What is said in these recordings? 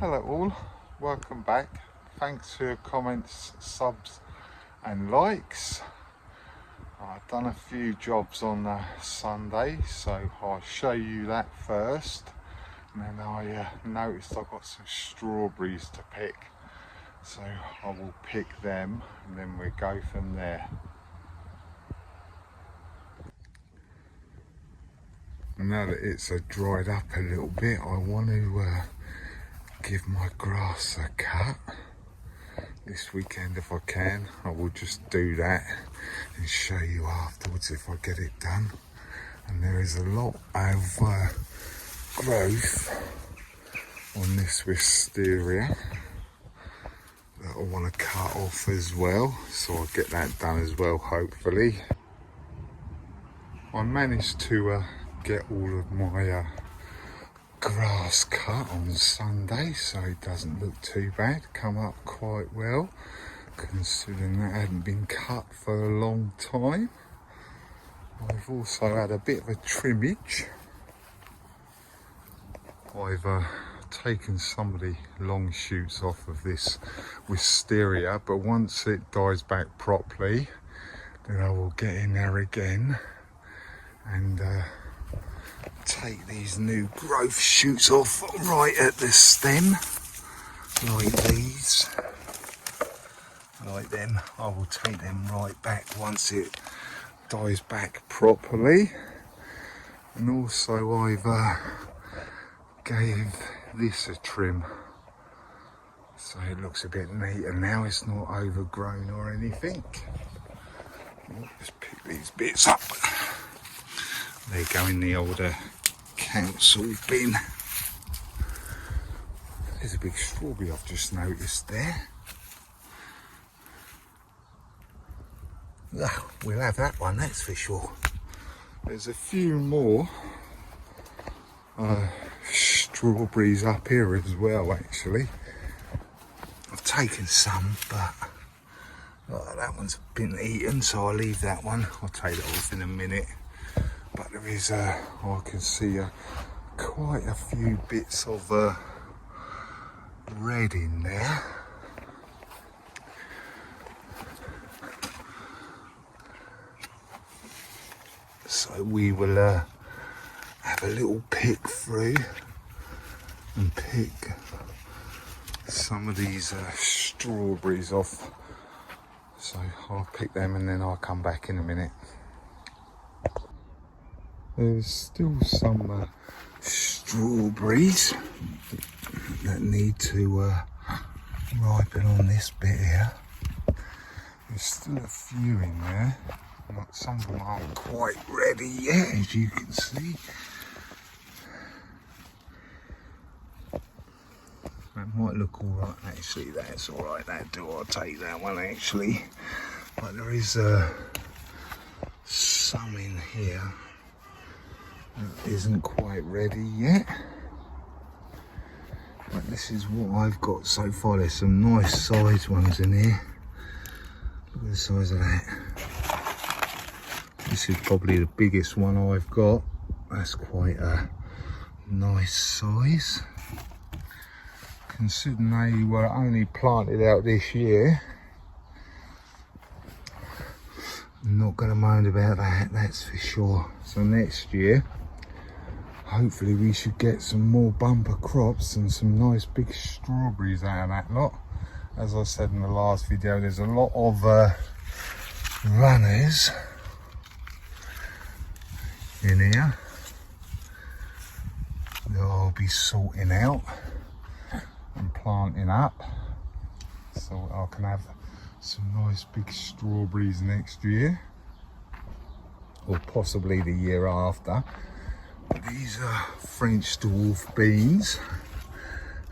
Hello all, welcome back. Thanks for your comments, subs and likes. I've done a few jobs on Sunday, so I'll show you that first. And then I noticed I've got some strawberries to pick, so I will pick them and then we'll go from there. And now that it's dried up a little bit, I want to give my grass a cut this weekend if I can. I will just do that and show you afterwards if I get it done. And there is a lot of growth on this wisteria that I want to cut off as well, so I'll get that done as well, hopefully. I managed to get all of my grass cut on Sunday, so it doesn't look too bad. Come up quite well considering that hadn't been cut for a long time. I've also had a bit of a trimmage. I've taken some of the long shoots off of this wisteria, but once it dies back properly then I will get in there again and take these new growth shoots off right at the stem, like these, like them. I will take them right back once it dies back properly. And also I've gave this a trim, so it looks a bit neater now. It's not overgrown or anything. I'll just pick these bits up. They go in the older council bin. There's a big strawberry I've just noticed there. Oh, we'll have that one, that's for sure. There's a few more strawberries up here as well, actually. I've taken some, but that one's been eaten, so I'll leave that one. I'll take it off in a minute. But there is, I can see quite a few bits of red in there. So we will have a little pick through and pick some of these strawberries off. So I'll pick them and then I'll come back in a minute. There's still some strawberries that need to ripen on this bit here. There's still a few in there. Some of them aren't quite ready yet, as you can see. That might look alright, actually. That's alright, that do. I'll take that one, actually. But there is some in here that isn't quite ready yet. But this is what I've got so far. There's some nice size ones in here. Look at the size of that. This is probably the biggest one I've got. That's quite a nice size. Considering they were only planted out this year. I'm not going to moan about that, that's for sure. So next year, hopefully we should get some more bumper crops and some nice big strawberries out of that lot. As I said in the last video, there's a lot of runners in here that I'll be sorting out and planting up, so I can have some nice big strawberries next year, or possibly the year after. These French dwarf beans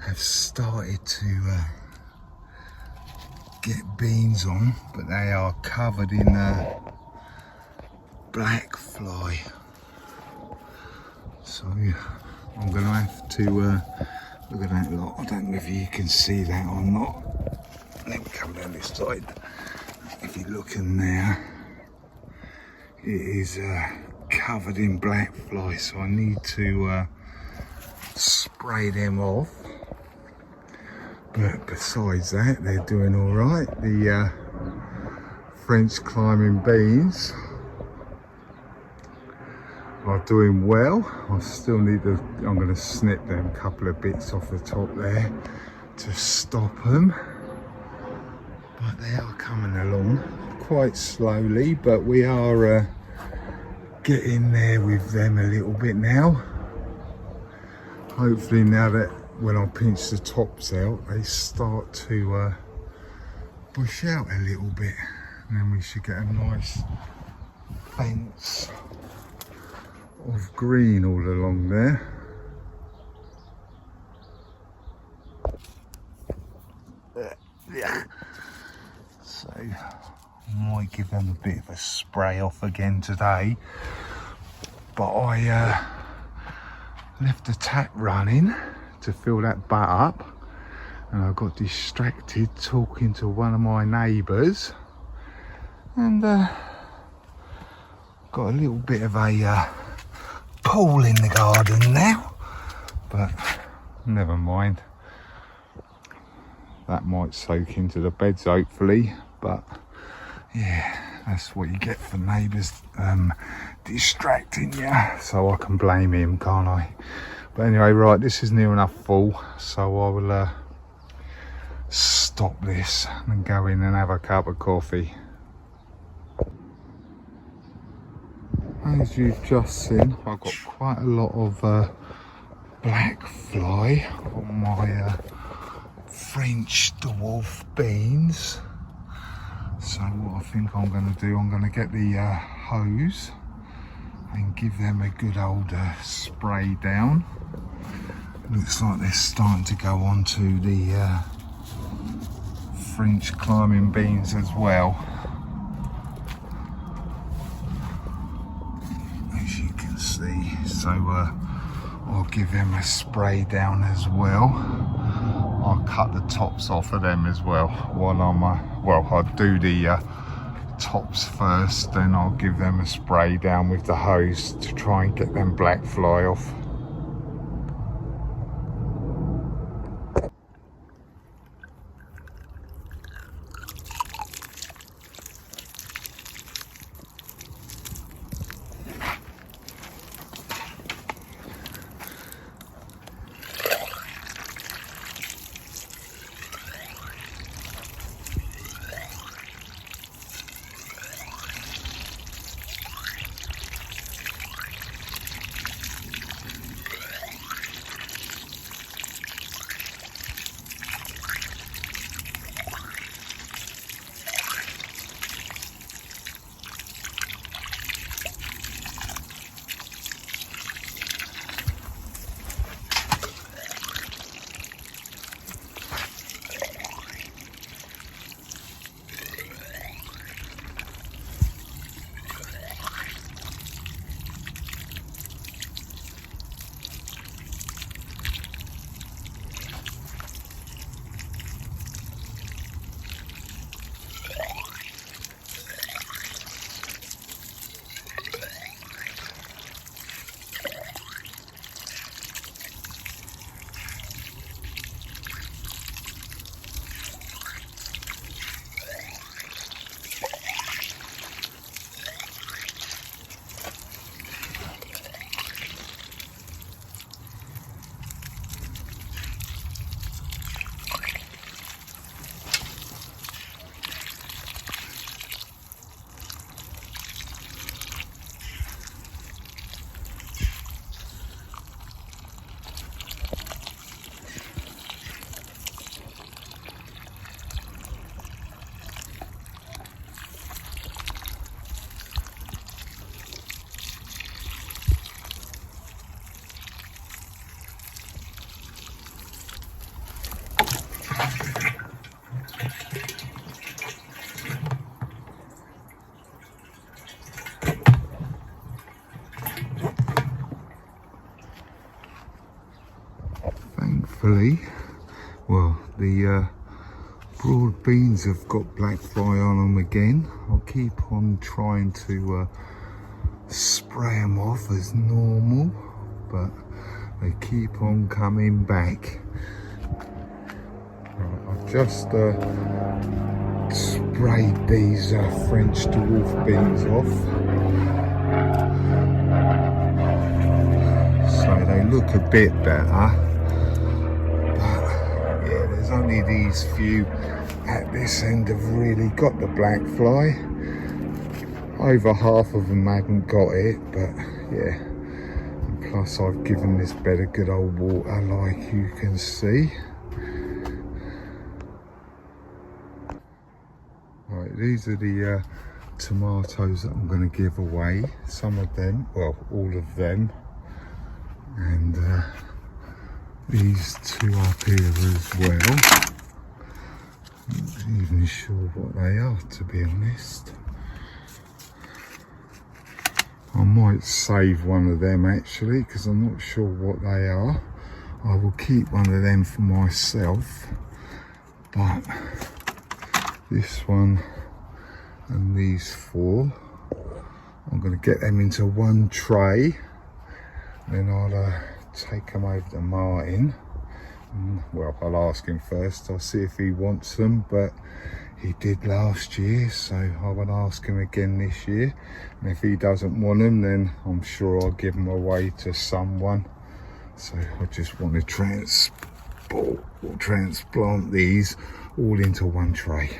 have started to get beans on, but they are covered in black fly. So I'm going to have to look at that lot. I don't know if you can see that or not. Let me come down this side. If you look in there, it is covered in black fly, so I need to spray them off But besides that, they're doing all right. The French climbing beans are doing well. I still need to, I'm going to snip them couple of bits off the top there to stop them. But they are coming along quite slowly, but we are getting there with them a little bit now. Hopefully now that when I pinch the tops out, they start to bush out a little bit, and then we should get a nice fence of green all along there. So I might give them a bit of a spray off again today, but I left the tap running to fill that butt up, and I got distracted talking to one of my neighbours, and got a little bit of a pool in the garden now, but never mind. That might soak into the beds hopefully, but yeah, that's what you get for neighbours distracting you, so I can blame him, can't I? But anyway, right, this is near enough full, so I will stop this and go in and have a cup of coffee. As you've just seen, I've got quite a lot of black fly on my French dwarf beans. So what I think I'm going to do, I'm going to get the hose and give them a good old spray down. Looks like they're starting to go on to the French climbing beans as well. As you can see, so I'll give them a spray down as well. I'll cut the tops off of them as well while I'm well, I'll do the tops first, then I'll give them a spray down with the hose to try and get them black fly off. Thankfully, well, the broad beans have got black fly on them again. I'll keep on trying to spray them off as normal, but they keep on coming back. I've just sprayed these French dwarf beans off, so they look a bit better. But yeah, there's only these few at this end have really got the black fly. Over half of them haven't got it, but yeah. And plus I've given this bed a good old water, like you can see. Right, these are the tomatoes that I'm going to give away. Some of them, well, all of them. And these two up here as well. I'm not even sure what they are, to be honest. I might save one of them actually, because I'm not sure what they are. I will keep one of them for myself, but this one and these four, I'm going to get them into one tray, then I'll take them over to Martin. Well, I'll ask him first. I'll see if he wants them, but he did last year, so I will ask him again this year. And if he doesn't want them, then I'm sure I'll give them away to someone. So I just want to transplant these all into one tray.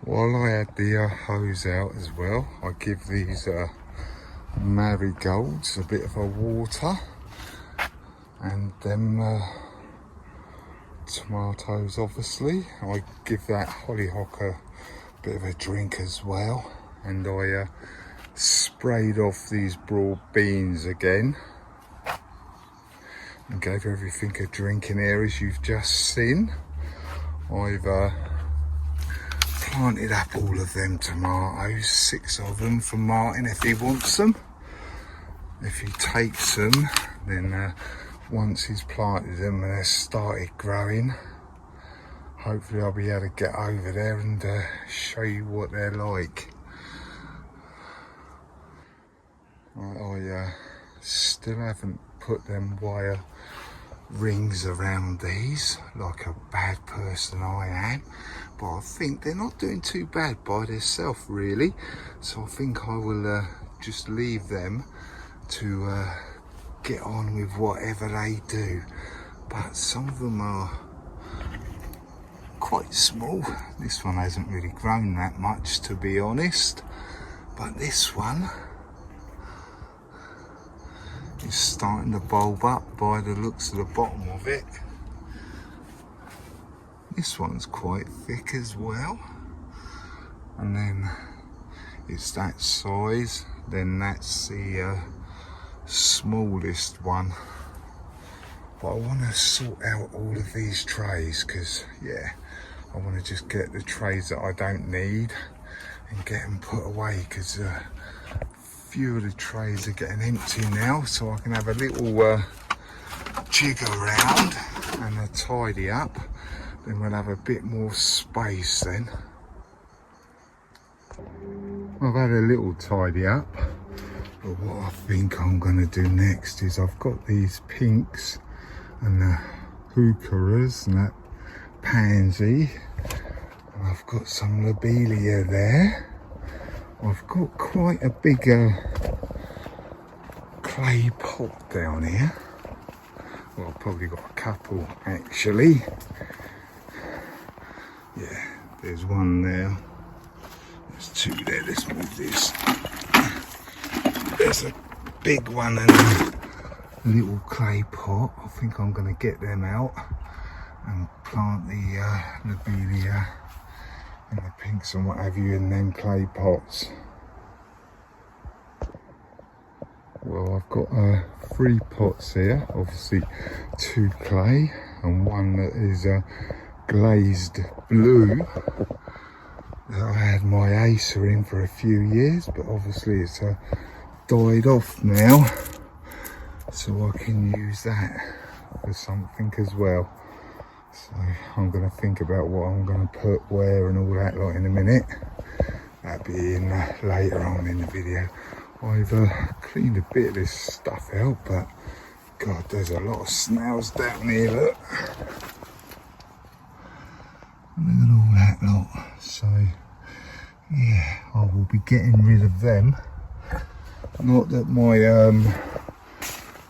While I had the hose out as well, I give these marigolds a bit of a water, and them tomatoes, obviously I give that hollyhock a bit of a drink as well. And I sprayed off these broad beans again and gave everything a drink in here, as you've just seen. I've planted up all of them tomatoes, 6 of them for Martin if he wants them. If he takes them, then once he's planted them and they've started growing, hopefully I'll be able to get over there and show you what they're like. I still haven't put them wire rings around these like a bad person I am, but I think they're not doing too bad by themselves really, so I think I will just leave them to get on with whatever they do. But some of them are quite small. This one hasn't really grown that much, to be honest, but this one is starting to bulb up by the looks of the bottom of it. This one's quite thick as well, and then it's that size. Then that's the smallest one. But I want to sort out all of these trays, because yeah, I want to just get the trays that I don't need and get them put away, because few of the trays are getting empty now, so I can have a little jig around and a tidy up. Then we'll have a bit more space then. I've had a little tidy up, but what I think I'm going to do next is I've got these pinks and the heucheras and that pansy, and I've got some lobelia there. I've got quite a big clay pot down here. Well, I've probably got a couple actually. Yeah, there's one there. There's 2 there. Let's move this. There's a big one and a little clay pot. I think I'm going to get them out and plant the lobelia and the pinks and what have you in them clay pots. Well, I've got 3 pots here, obviously 2 clay and one that is glazed blue. I had my Acer in for a few years, but obviously it's died off now, so I can use that for something as well. So I'm going to think about what I'm going to put where and all that lot in a minute. That'll be in later on in the video. I've cleaned a bit of this stuff out, but God, there's a lot of snails down here, look. Look at all that lot. So, yeah, I will be getting rid of them. Not that my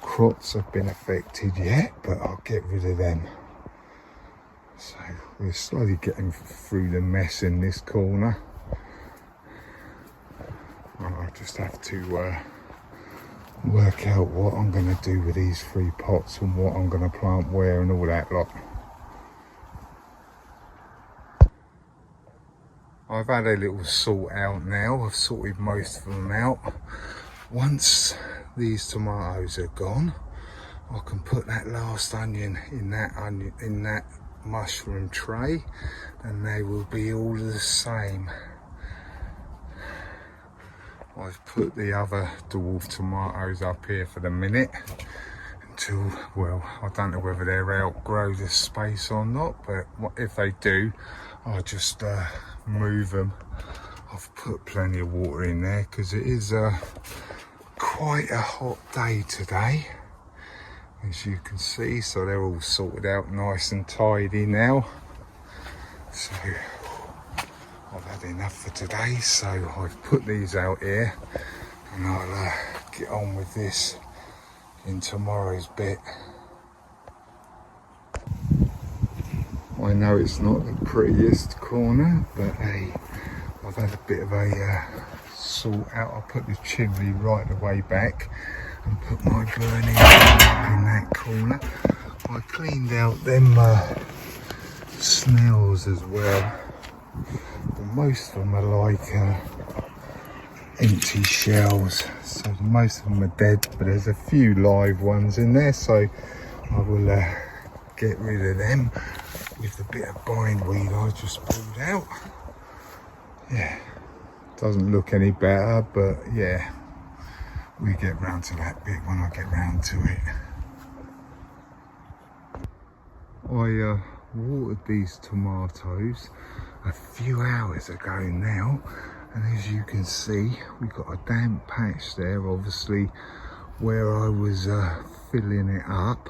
crops have been affected yet, but I'll get rid of them. So we're slowly getting through the mess in this corner. I'll just have to work out what I'm going to do with these 3 pots and what I'm going to plant where and all that lot. I've had a little sort out now. I've sorted most of them out. Once these tomatoes are gone, I can put that last onion in that mushroom tray, and they will be all the same. I've put the other dwarf tomatoes up here for the minute until, well, I don't know whether they'll outgrow the space or not, but if they do, I'll just move them. I've put plenty of water in there because it is quite a hot day today, as you can see, so they're all sorted out nice and tidy now. So I've had enough for today, so I've put these out here and I'll get on with this in tomorrow's bit. I know it's not the prettiest corner, but hey, I've had a bit of a sort out. I put the chimney right the way back and put my burning in that corner. I cleaned out them snails as well. But most of them are like empty shells, so most of them are dead, but there's a few live ones in there, so I will get rid of them with the bit of bindweed I just pulled out. Yeah, doesn't look any better, but yeah, we get round to that bit when I get round to it. I watered these tomatoes a few hours ago now, and as you can see, we've got a damp patch there, obviously where I was filling it up,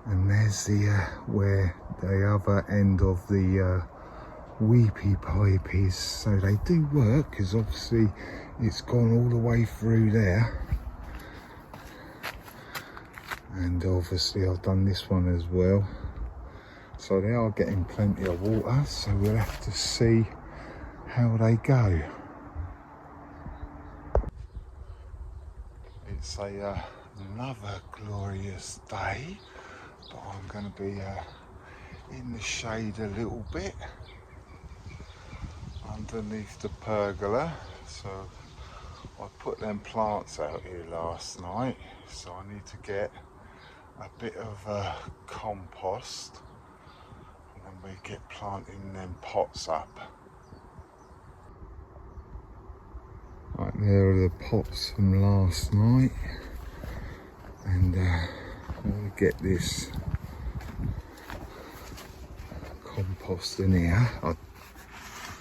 and there's the where the other end of the weepy pipe is. So they do work, because obviously it's gone all the way through there, and obviously I've done this one as well, so they are getting plenty of water, so we'll have to see how they go. It's another glorious day, but I'm going to be in the shade a little bit underneath the pergola. So I put them plants out here last night, so I need to get a bit of compost, and then we get planting them pots up. Right, there are the pots from last night, and I'm going to get this compost in here.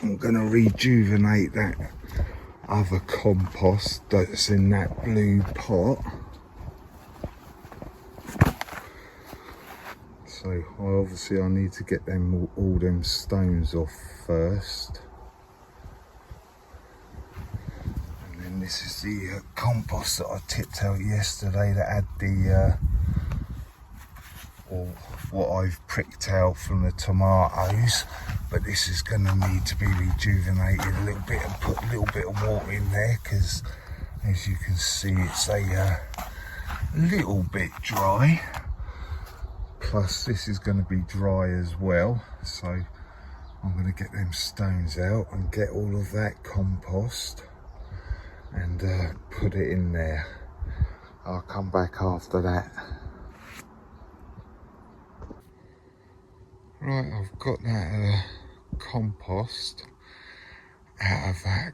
I'm going to rejuvenate that other compost that's in that blue pot. So I need to get them all them stones off first. And then this is the compost that I tipped out yesterday that had the or what I've pricked out from the tomatoes, but this is going to need to be rejuvenated a little bit and put a little bit of water in there, because as you can see it's a little bit dry, plus this is going to be dry as well. So I'm going to get them stones out and get all of that compost and put it in there. I'll come back after that. Right, I've got that compost out of that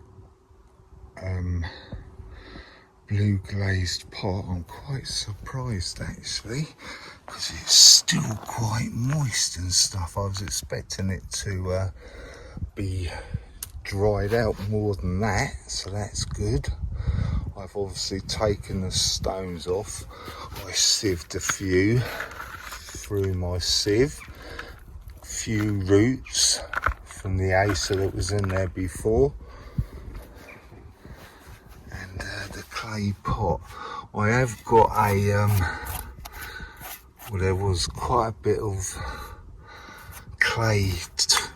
blue glazed pot. I'm quite surprised actually, because it's still quite moist and stuff. I was expecting it to be dried out more than that, so that's good. I've obviously taken the stones off. I sieved a few through my sieve, a few roots from the acer that was in there before, and the clay pot. I have got a well, there was quite a bit of clay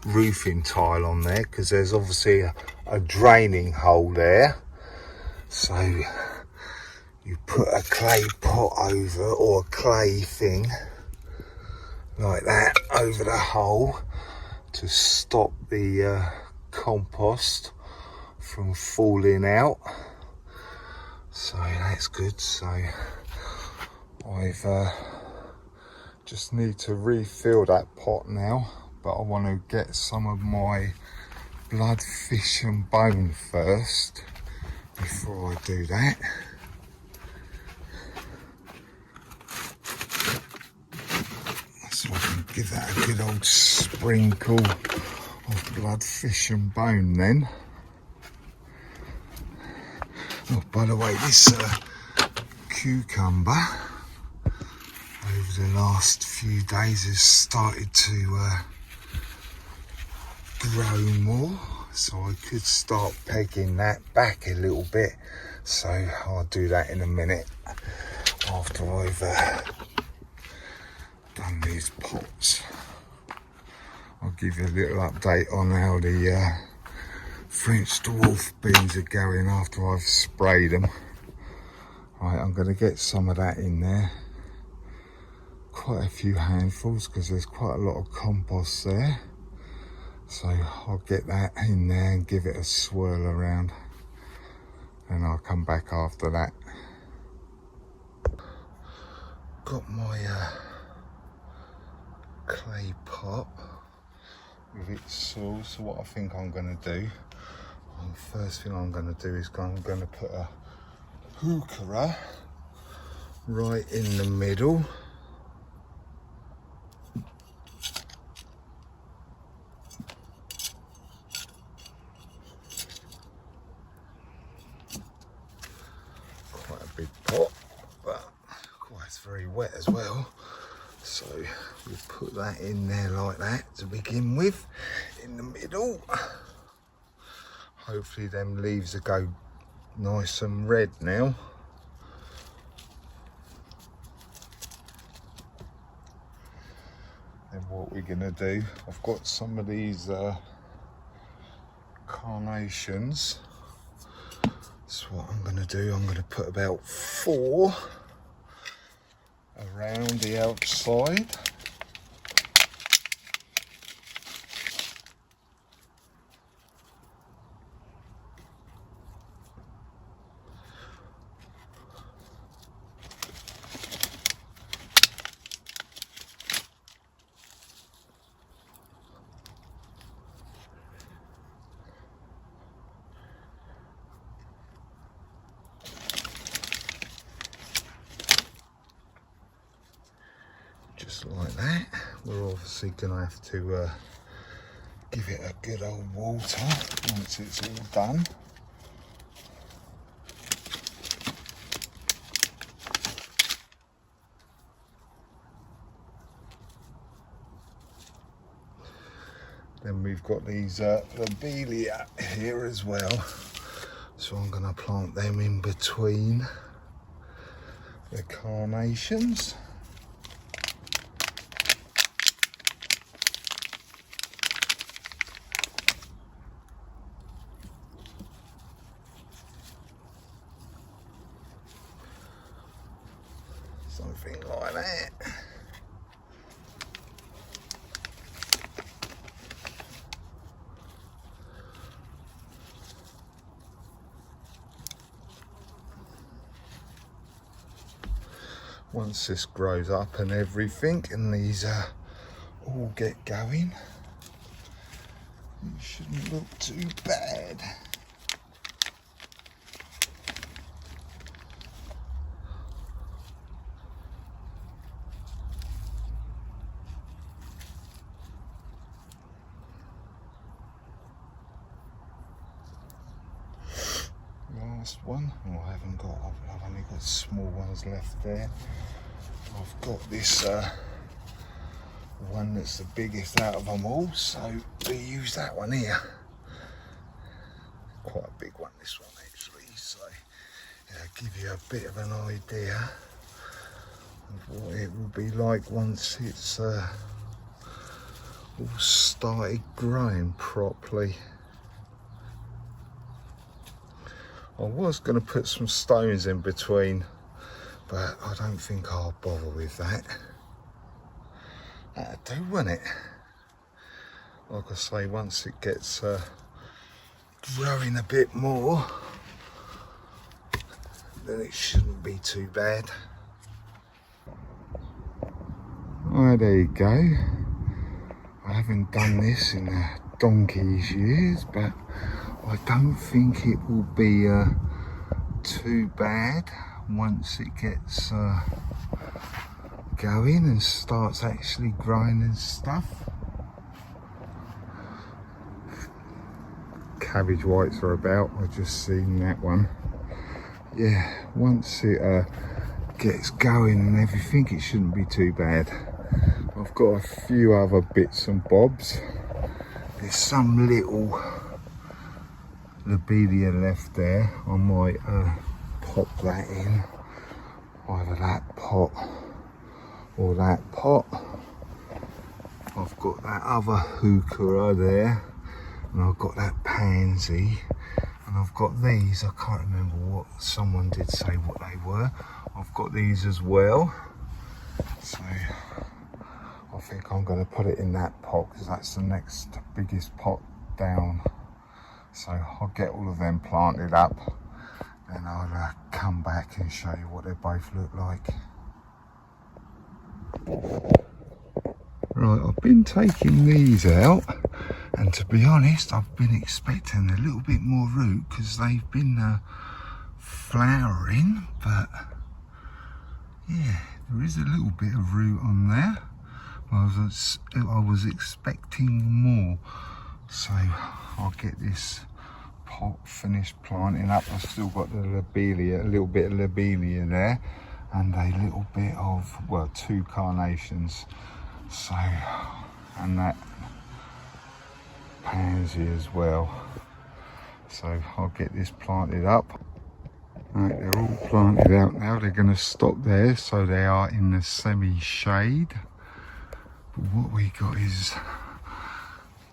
roofing tile on there because there's obviously a draining hole there. So you put a clay pot over, or a clay thing like that over the hole to stop the compost from falling out. So that's good. So I've just need to refill that pot now, but I want to get some of my blood, fish and bone first before I do that. So I can give that a good old sprinkle of blood, fish and bone then. Oh, by the way, this cucumber over the last few days has started to grow more, so I could start pegging that back a little bit. So I'll do that in a minute after I've done these pots. I'll give you a little update on how the French dwarf beans are going after I've sprayed them. Right, I'm going to get some of that in there, quite a few handfuls, because there's quite a lot of compost there. So I'll get that in there and give it a swirl around, and I'll come back after that. Got my clay pot with its soil. So what I think I'm going to do, first thing I'm going to do is I'm going to put a heuchera right in the middle. Quite a big pot, but it's very wet as well. So we'll put that in there like that to begin with, in the middle. Hopefully them leaves will go nice and red now. Then what we're gonna do, I've got some of these carnations. So what I'm gonna do, I'm gonna put about 4 around the outside. Just like that. We're obviously gonna have to give it a good old water once it's all done. Then we've got these lobelia here as well, so I'm gonna plant them in between the carnations. Something like that. Once this grows up and everything, and these all get going, it shouldn't look too bad. last one. Oh, I've only got small ones left there. I've got this one that's the biggest out of them all, so we use that one here. Quite a big one, this one actually, so it'll give you a bit of an idea of what it will be like once it's all started growing properly. I was going to put some stones in between, but I don't think I'll bother with that. That'll do, won't it? Like I say, once it gets growing a bit more, then it shouldn't be too bad. Right, there you go. I haven't done this in donkey's years, but I don't think it will be too bad once it gets going and starts actually growing and stuff. Cabbage whites are about, I've just seen that one. Yeah, once it gets going and everything, it shouldn't be too bad. I've got a few other bits and bobs. There's some little lobelia left there. I might pop that in, either that pot or that pot. I've got that other heuchera there, and I've got that pansy, and I've got these. I can't remember what, someone did say what they were. I've got these as well, so I think I'm going to put it in that pot because that's the next biggest pot down. So I'll get all of them planted up, then I'll come back and show you what they both look like. Right, I've been taking these out, and to be honest, I've been expecting a little bit more root because they've been flowering, but yeah, there is a little bit of root on there. I was expecting more, so I'll get this pot finished planting up. I've still got the lobelia, a little bit of lobelia there, and a little bit of, well, 2 carnations, so, and that pansy as well. So I'll get this planted up. Right, they're all planted out now. They're going to stop there, so they are in the semi-shade. But what we got is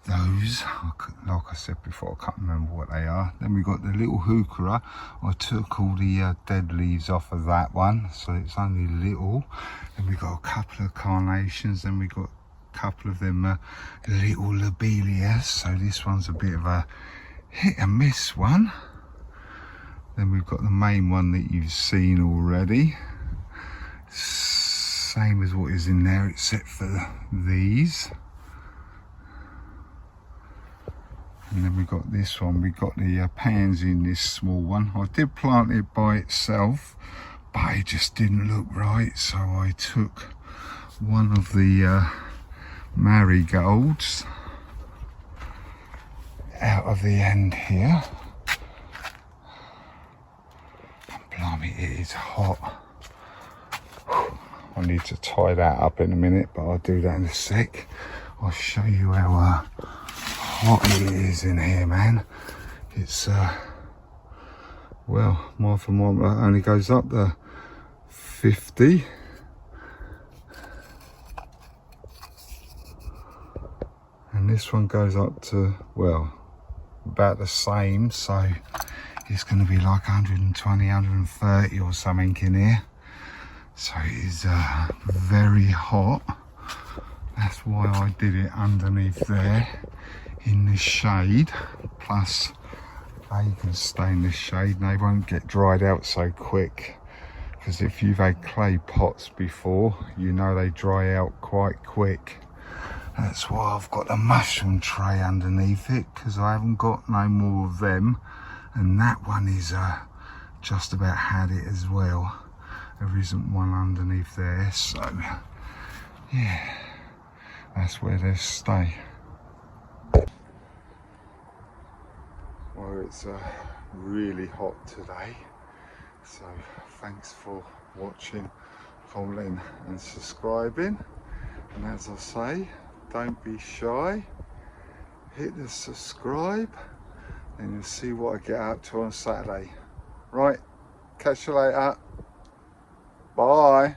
those, like I said before, I can't remember what they are. Then we got the little heuchera. I took all the dead leaves off of that one, so it's only little. Then we got a couple of carnations, then we got a couple of them little lobelias, so this one's a bit of a hit and miss one. Then we've got the main one that you've seen already, same as what is in there except for these. And then we got this one, we got the pansy in this small one. I did plant it by itself, but it just didn't look right, so I took one of the marigolds out of the end here. And blimey, it is hot. I need to tie that up in a minute, but I'll do that in a sec. I'll show you how hot it is in here, man. It's well, my thermometer only goes up to 50, and this one goes up to, well, about the same, so it's going to be like 120, 130 or something in here. So it is very hot. That's why I did it underneath there in the shade. Plus they can stay in the shade and they won't get dried out so quick, because if you've had clay pots before, you know they dry out quite quick. That's why I've got a mushroom tray underneath it, because I haven't got no more of them, and that one is just about had it as well. There isn't one underneath there, so yeah, that's where they stay. Well, it's really hot today. So thanks for watching, commenting and subscribing. And as I say, don't be shy. Hit the subscribe and you'll see what I get out to on Saturday. Right, catch you later. Bye.